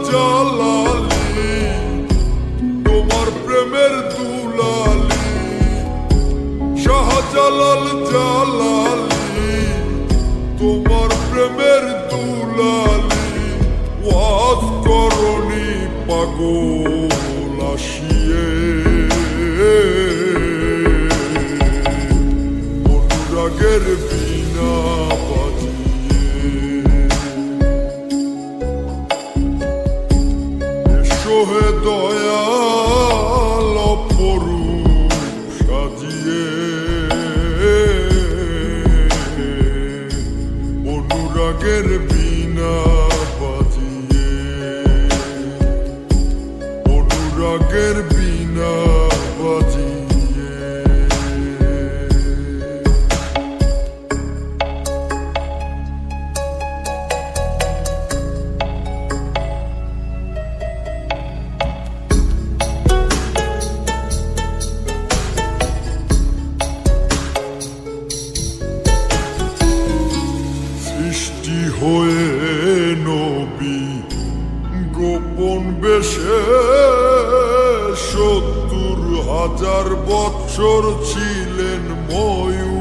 জালালি তোমার প্রেমের দুলালি শাহজালাল জালালি তোমার প্রেমের দুলালি ওয়াজ করনি পাগল আসিয়ে অনুরাগের বিনা সোহে দয়াল অপরূপ সাজিয়ে অনুরাগের বিনা বাজিয়ে অনুরাগের বিনা বাজিয়ে সৃষ্টি হয়ে নবী গোপন বেশে ৭০,০০০ বৎসর ছিলেন ময়ূর